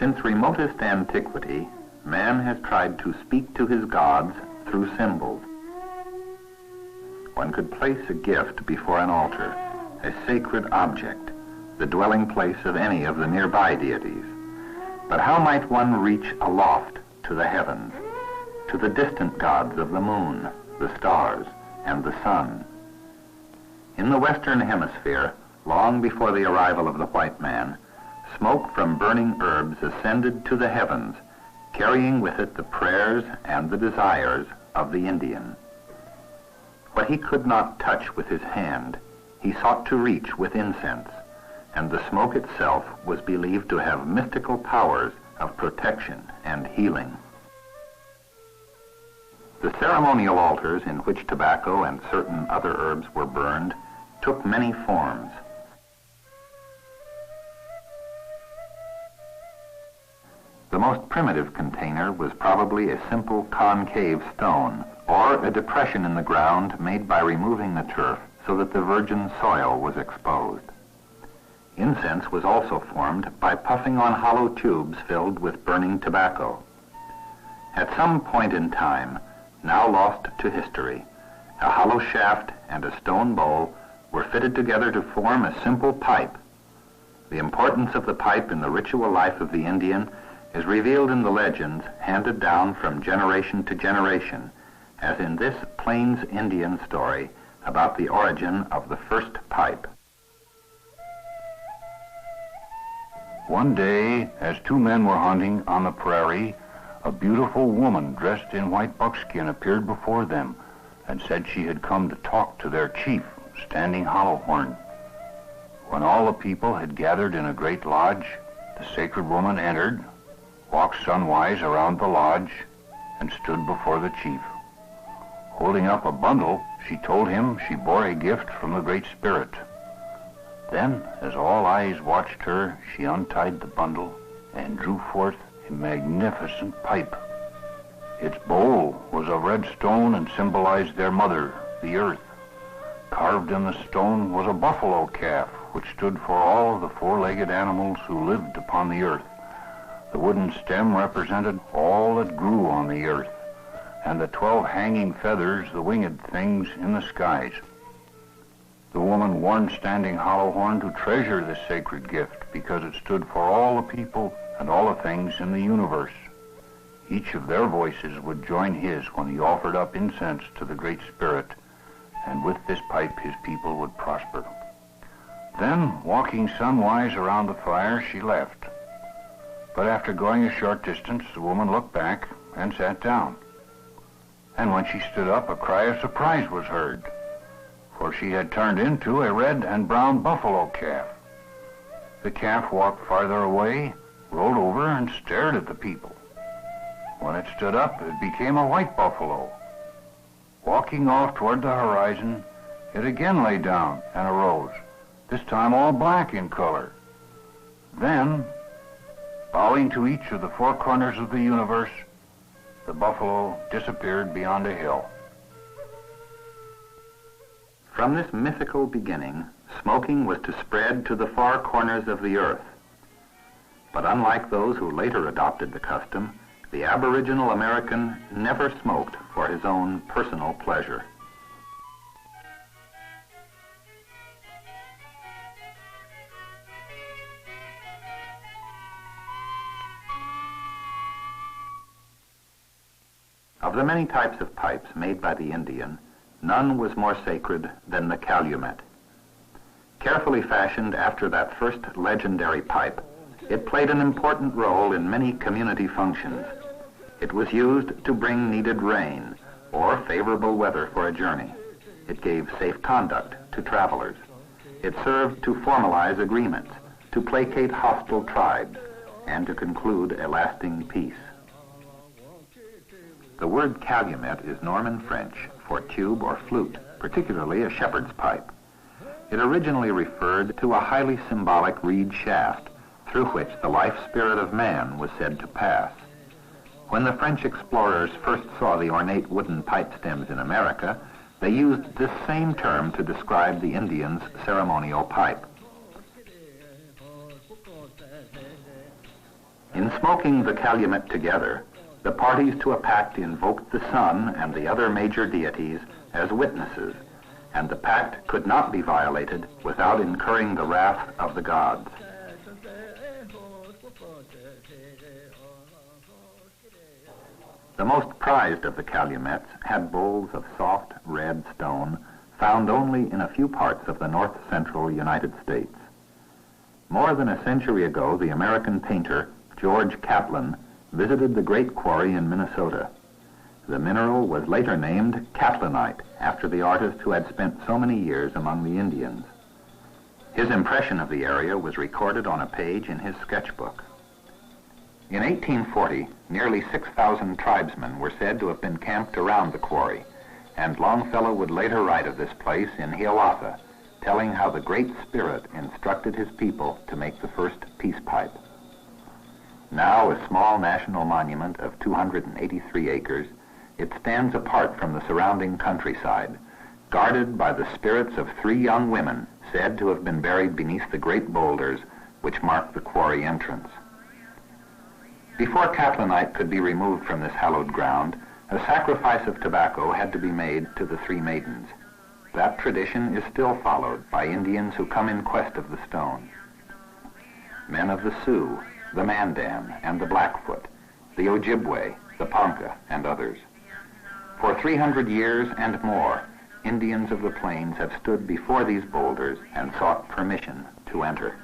Since remotest antiquity, man has tried to speak to his gods through symbols. One could place a gift before an altar, a sacred object, the dwelling place of any of the nearby deities. But how might one reach aloft to the heavens, to the distant gods of the moon, the stars, and the sun? In the Western Hemisphere, long before the arrival of the white man, smoke from burning herbs ascended to the heavens, carrying with it the prayers and the desires of the Indian. What he could not touch with his hand, he sought to reach with incense, and the smoke itself was believed to have mystical powers of protection and healing. The ceremonial altars in which tobacco and certain other herbs were burned took many forms. The most primitive container was probably a simple concave stone, or a depression in the ground made by removing the turf so that the virgin soil was exposed. Incense was also formed by puffing on hollow tubes filled with burning tobacco. At some point in time, now lost to history, a hollow shaft and a stone bowl were fitted together to form a simple pipe. The importance of the pipe in the ritual life of the Indian is revealed in the legends handed down from generation to generation, as in this Plains Indian story about the origin of the first pipe. One day, as two men were hunting on the prairie, a beautiful woman dressed in white buckskin appeared before them and said she had come to talk to their chief, Standing Hollowhorn. When all the people had gathered in a great lodge, the sacred woman entered, walked sunwise around the lodge, and stood before the chief. Holding up a bundle, she told him she bore a gift from the Great Spirit. Then, as all eyes watched her, she untied the bundle and drew forth a magnificent pipe. Its bowl was of red stone and symbolized their mother, the earth. Carved in the stone was a buffalo calf, which stood for all the four-legged animals who lived upon the earth. The wooden stem represented all that grew on the earth, and the 12 hanging feathers, the winged things in the skies. The woman warned Standing Hollowhorn to treasure this sacred gift because it stood for all the people and all the things in the universe. Each of their voices would join his when he offered up incense to the Great Spirit, and with this pipe his people would prosper. Then, walking sunwise around the fire, she left. But after going a short distance, the woman looked back and sat down. And when she stood up, a cry of surprise was heard, for she had turned into a red and brown buffalo calf. The calf walked farther away, rolled over, and stared at the people. When it stood up, it became a white buffalo. Walking off toward the horizon, it again lay down and arose, this time all black in color. Then, bowing to each of the four corners of the universe, the buffalo disappeared beyond a hill. From this mythical beginning, smoking was to spread to the far corners of the earth. But unlike those who later adopted the custom, the Aboriginal American never smoked for his own personal pleasure. Of the many types of pipes made by the Indian, none was more sacred than the Calumet. Carefully fashioned after that first legendary pipe, it played an important role in many community functions. It was used to bring needed rain or favorable weather for a journey. It gave safe conduct to travelers. It served to formalize agreements, to placate hostile tribes, and to conclude a lasting peace. The word calumet is Norman French for tube or flute, particularly a shepherd's pipe. It originally referred to a highly symbolic reed shaft through which the life spirit of man was said to pass. When the French explorers first saw the ornate wooden pipe stems in America, they used this same term to describe the Indians' ceremonial pipe. In smoking the calumet together, the parties to a pact invoked the sun and the other major deities as witnesses, and the pact could not be violated without incurring the wrath of the gods. The most prized of the calumets had bowls of soft red stone found only in a few parts of the north-central United States. More than a century ago, the American painter George Catlin visited the great quarry in Minnesota. The mineral was later named Catlinite, after the artist who had spent so many years among the Indians. His impression of the area was recorded on a page in his sketchbook. In 1840, nearly 6,000 tribesmen were said to have been camped around the quarry, and Longfellow would later write of this place in Hiawatha, telling how the Great Spirit instructed his people to make the first peace pipe. Now a small national monument of 283 acres, it stands apart from the surrounding countryside, guarded by the spirits of 3 young women said to have been buried beneath the great boulders which mark the quarry entrance. Before Catlinite could be removed from this hallowed ground, a sacrifice of tobacco had to be made to the 3 maidens. That tradition is still followed by Indians who come in quest of the stone. Men of the Sioux, the Mandan, and the Blackfoot, the Ojibwe, the Ponca, and others. For 300 years and more, Indians of the plains have stood before these boulders and sought permission to enter.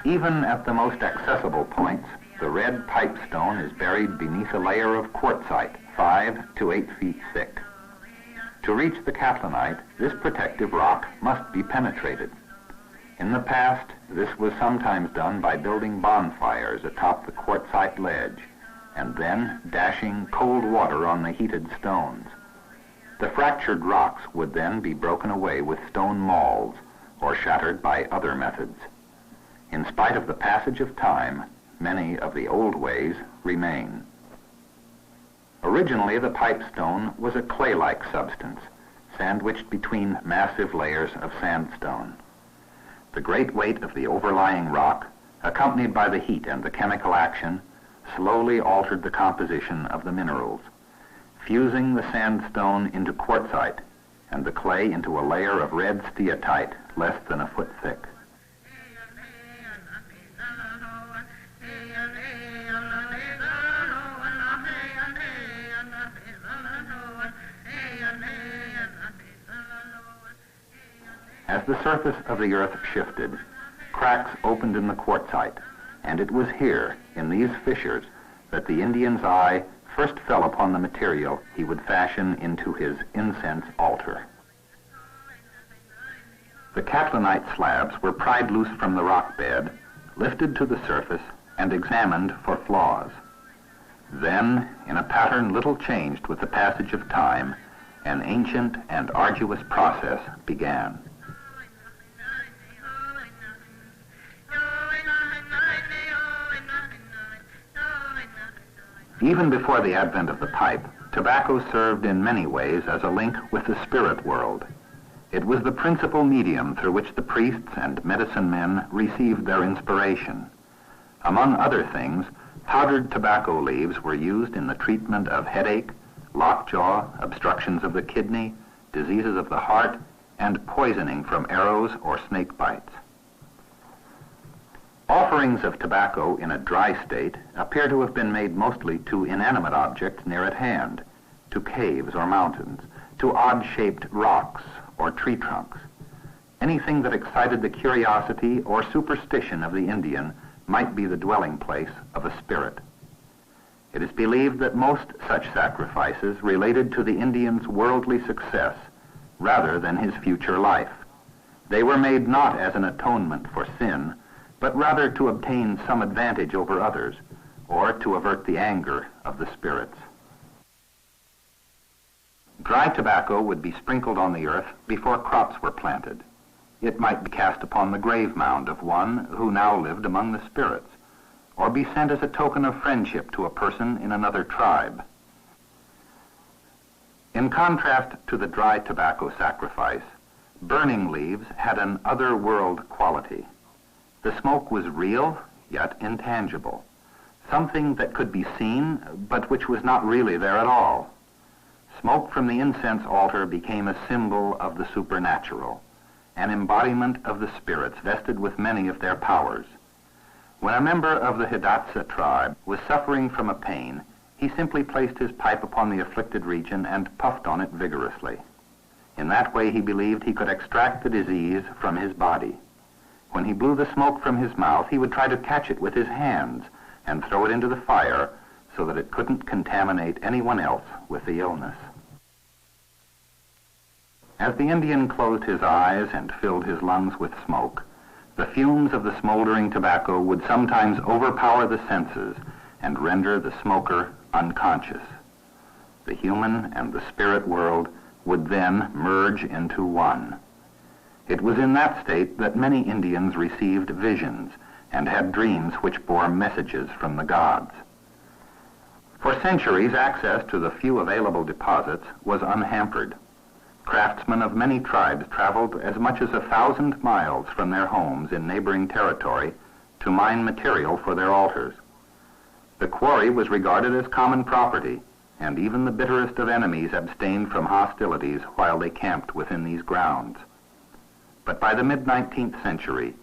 Even at the most accessible points, the red pipestone is buried beneath a layer of quartzite 5 to 8 feet thick. To reach the Catlinite, this protective rock must be penetrated. In the past, this was sometimes done by building bonfires atop the quartzite ledge and then dashing cold water on the heated stones. The fractured rocks would then be broken away with stone mauls or shattered by other methods. In spite of the passage of time, many of the old ways remain. Originally, the pipestone was a clay-like substance, sandwiched between massive layers of sandstone. The great weight of the overlying rock, accompanied by the heat and the chemical action, slowly altered the composition of the minerals, fusing the sandstone into quartzite and the clay into a layer of red steatite less than a foot thick. As the surface of the earth shifted, cracks opened in the quartzite, and it was here, in these fissures, that the Indian's eye first fell upon the material he would fashion into his incense altar. The Catlinite slabs were pried loose from the rock bed, lifted to the surface, and examined for flaws. Then, in a pattern little changed with the passage of time, an ancient and arduous process began. Even before the advent of the pipe, tobacco served in many ways as a link with the spirit world. It was the principal medium through which the priests and medicine men received their inspiration. Among other things, powdered tobacco leaves were used in the treatment of headache, lockjaw, obstructions of the kidney, diseases of the heart, and poisoning from arrows or snake bites. Offerings of tobacco in a dry state appear to have been made mostly to inanimate objects near at hand, to caves or mountains, to odd-shaped rocks or tree trunks. Anything that excited the curiosity or superstition of the Indian might be the dwelling place of a spirit. It is believed that most such sacrifices related to the Indian's worldly success rather than his future life. They were made not as an atonement for sin, but rather to obtain some advantage over others, or to avert the anger of the spirits. Dry tobacco would be sprinkled on the earth before crops were planted. It might be cast upon the grave mound of one who now lived among the spirits, or be sent as a token of friendship to a person in another tribe. In contrast to the dry tobacco sacrifice, burning leaves had an other-world quality. The smoke was real, yet intangible, something that could be seen, but which was not really there at all. Smoke from the incense altar became a symbol of the supernatural, an embodiment of the spirits vested with many of their powers. When a member of the Hidatsa tribe was suffering from a pain, he simply placed his pipe upon the afflicted region and puffed on it vigorously. In that way, he believed he could extract the disease from his body. When he blew the smoke from his mouth, he would try to catch it with his hands and throw it into the fire so that it couldn't contaminate anyone else with the illness. As the Indian closed his eyes and filled his lungs with smoke, the fumes of the smoldering tobacco would sometimes overpower the senses and render the smoker unconscious. The human and the spirit world would then merge into one. It was in that state that many Indians received visions and had dreams which bore messages from the gods. For centuries, access to the few available deposits was unhampered. Craftsmen of many tribes traveled as much as 1,000 miles from their homes in neighboring territory to mine material for their altars. The quarry was regarded as common property, and even the bitterest of enemies abstained from hostilities while they camped within these grounds. But by the mid-19th century,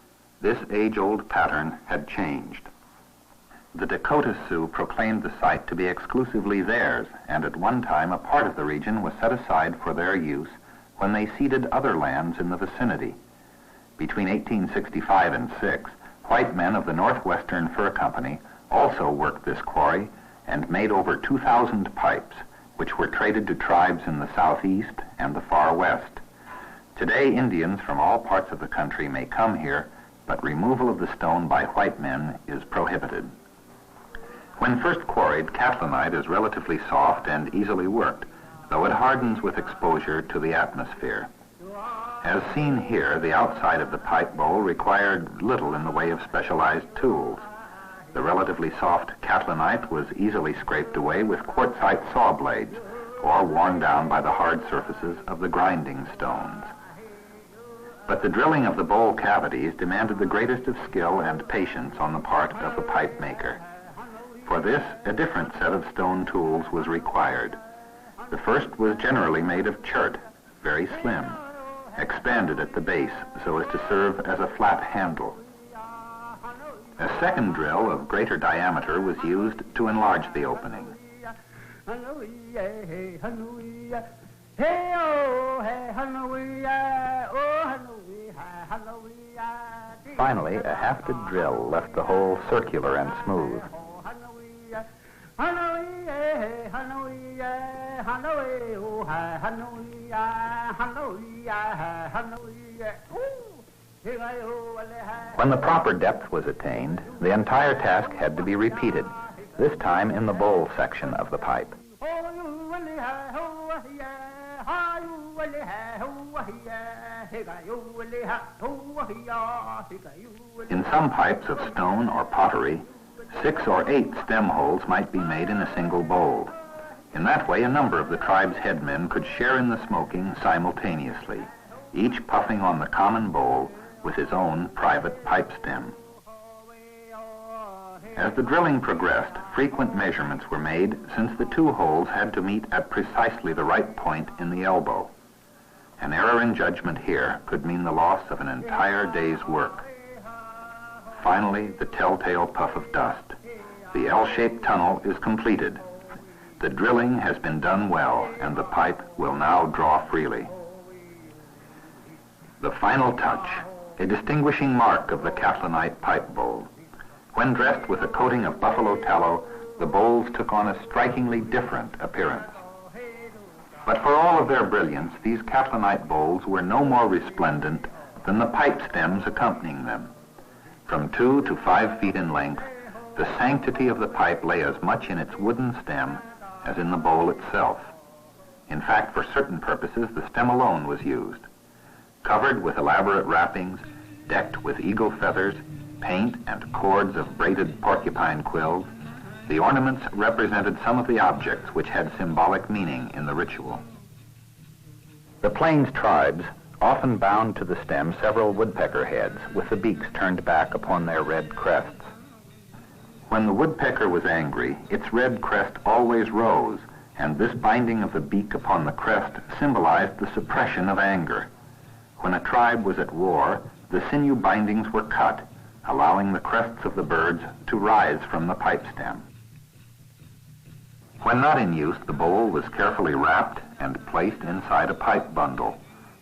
this age-old pattern had changed. The Dakota Sioux proclaimed the site to be exclusively theirs, and at one time a part of the region was set aside for their use when they ceded other lands in the vicinity. Between 1865 and 6, white men of the Northwestern Fur Company also worked this quarry and made over 2,000 pipes, which were traded to tribes in the southeast and the far west. Today, Indians from all parts of the country may come here, but removal of the stone by white men is prohibited. When first quarried, catlinite is relatively soft and easily worked, though it hardens with exposure to the atmosphere. As seen here, the outside of the pipe bowl required little in the way of specialized tools. The relatively soft catlinite was easily scraped away with quartzite saw blades, or worn down by the hard surfaces of the grinding stones. But the drilling of the bowl cavities demanded the greatest of skill and patience on the part of the pipe maker. For this, a different set of stone tools was required. The first was generally made of chert, very slim, expanded at the base so as to serve as a flat handle. A second drill of greater diameter was used to enlarge the opening. Finally, a hafted drill left the hole circular and smooth. When the proper depth was attained, the entire task had to be repeated, this time in the bowl section of the pipe. In some pipes of stone or pottery, 6 or 8 stem holes might be made in a single bowl. In that way, a number of the tribe's headmen could share in the smoking simultaneously, each puffing on the common bowl with his own private pipe stem. As the drilling progressed, frequent measurements were made, since the 2 holes had to meet at precisely the right point in the elbow. An error in judgment here could mean the loss of an entire day's work. Finally, the telltale puff of dust. The L-shaped tunnel is completed. The drilling has been done well, and the pipe will now draw freely. The final touch, a distinguishing mark of the catlinite pipe bowl. When dressed with a coating of buffalo tallow, the bowls took on a strikingly different appearance. But for all of their brilliance, these catlinite bowls were no more resplendent than the pipe stems accompanying them. From 2 to 5 feet in length, the sanctity of the pipe lay as much in its wooden stem as in the bowl itself. In fact, for certain purposes, the stem alone was used. Covered with elaborate wrappings, decked with eagle feathers, paint, and cords of braided porcupine quills, the ornaments represented some of the objects which had symbolic meaning in the ritual. The Plains tribes often bound to the stem several woodpecker heads with the beaks turned back upon their red crests. When the woodpecker was angry, its red crest always rose, and this binding of the beak upon the crest symbolized the suppression of anger. When a tribe was at war, the sinew bindings were cut, allowing the crests of the birds to rise from the pipe stem. When not in use, the bowl was carefully wrapped and placed inside a pipe bundle,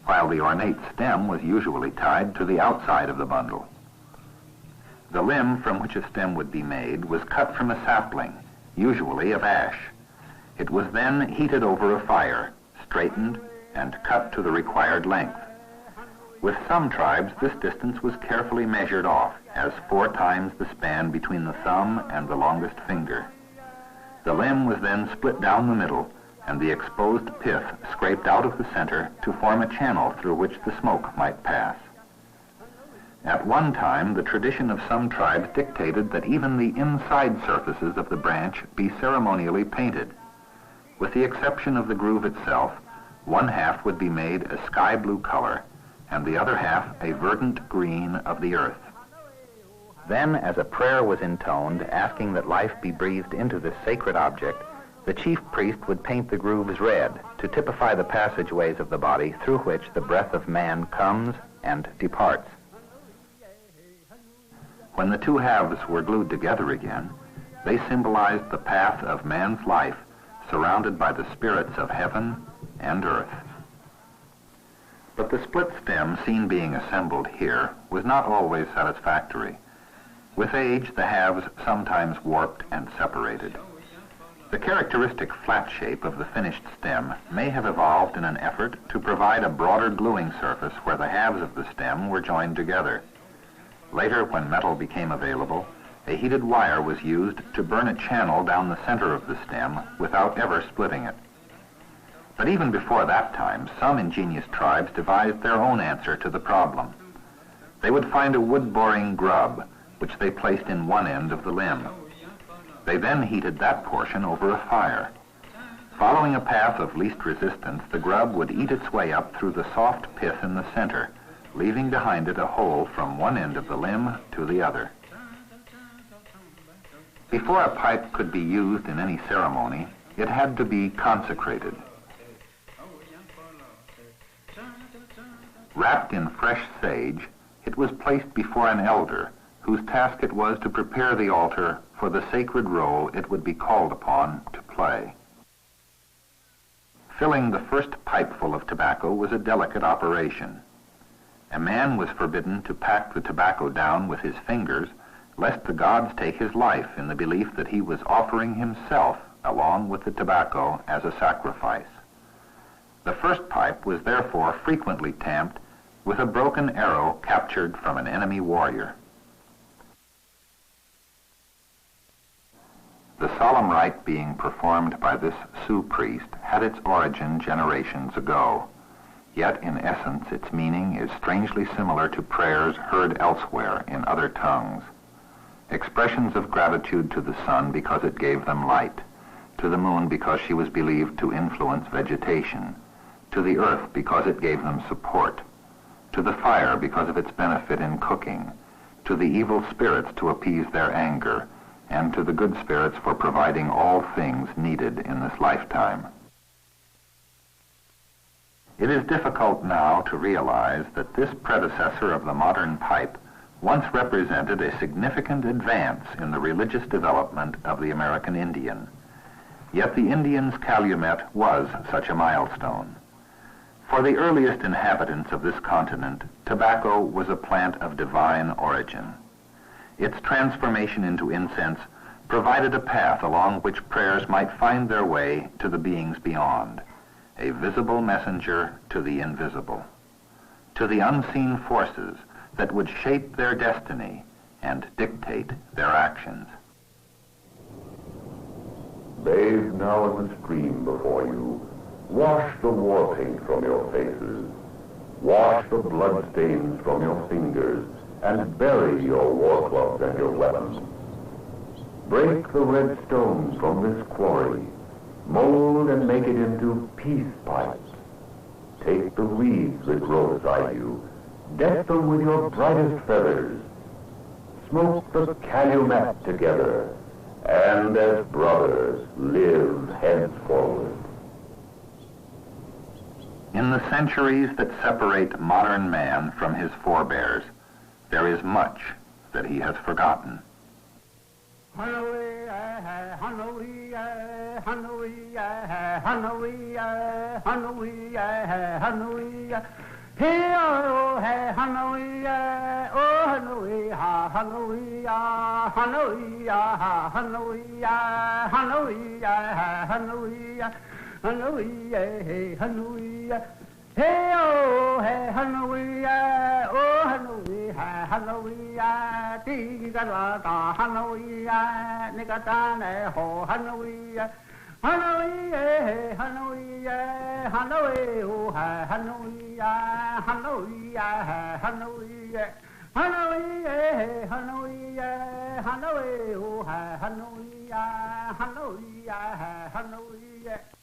while the ornate stem was usually tied to the outside of the bundle. The limb from which a stem would be made was cut from a sapling, usually of ash. It was then heated over a fire, straightened, and cut to the required length. With some tribes, this distance was carefully measured off as 4 times the span between the thumb and the longest finger. The limb was then split down the middle, and the exposed pith scraped out of the center to form a channel through which the smoke might pass. At one time, the tradition of some tribes dictated that even the inside surfaces of the branch be ceremonially painted. With the exception of the groove itself, one half would be made a sky blue color, and the other half a verdant green of the earth. Then, as a prayer was intoned asking that life be breathed into this sacred object, the chief priest would paint the grooves red to typify the passageways of the body through which the breath of man comes and departs. When the two halves were glued together again, they symbolized the path of man's life surrounded by the spirits of heaven and earth. But the split stem seen being assembled here was not always satisfactory. With age, the halves sometimes warped and separated. The characteristic flat shape of the finished stem may have evolved in an effort to provide a broader gluing surface where the halves of the stem were joined together. Later, when metal became available, a heated wire was used to burn a channel down the center of the stem without ever splitting it. But even before that time, some ingenious tribes devised their own answer to the problem. They would find a wood-boring grub, which they placed in one end of the limb. They then heated that portion over a fire. Following a path of least resistance, the grub would eat its way up through the soft pith in the center, leaving behind it a hole from one end of the limb to the other. Before a pipe could be used in any ceremony, it had to be consecrated. Wrapped in fresh sage, it was placed before an elder, whose task it was to prepare the altar for the sacred role it would be called upon to play. Filling the first pipeful of tobacco was a delicate operation. A man was forbidden to pack the tobacco down with his fingers, lest the gods take his life in the belief that he was offering himself along with the tobacco as a sacrifice. The first pipe was therefore frequently tamped with a broken arrow captured from an enemy warrior. The solemn rite being performed by this Sioux priest had its origin generations ago. Yet, in essence, its meaning is strangely similar to prayers heard elsewhere in other tongues. Expressions of gratitude to the sun because it gave them light, to the moon because she was believed to influence vegetation, to the earth because it gave them support, to the fire because of its benefit in cooking, to the evil spirits to appease their anger, and to the good spirits for providing all things needed in this lifetime. It is difficult now to realize that this predecessor of the modern pipe once represented a significant advance in the religious development of the American Indian. Yet the Indian's Calumet was such a milestone. For the earliest inhabitants of this continent, tobacco was a plant of divine origin. Its transformation into incense provided a path along which prayers might find their way to the beings beyond, a visible messenger to the invisible, to the unseen forces that would shape their destiny and dictate their actions. Bathe now in the stream before you. Wash the war paint from your faces. Wash the blood stains from your fingers, and bury your war clubs and your weapons. Break the red stones from this quarry. Mold and make it into peace pipes. Take the wreaths that grow beside you. Deck them with your brightest feathers. Smoke the Calumet together, and as brothers live henceforward. In the centuries that separate modern man from his forebears, there is much that he has forgotten. Hey oh hey hallelujah oh hallelujah hallelujah ti ga la ta hallelujah ni ga ta ne ho hallelujah hallelujah hallelujah hallelujah oh hallelujah hallelujah hallelujah hallelujah hallelujah hallelujah oh hallelujah hallelujah hallelujah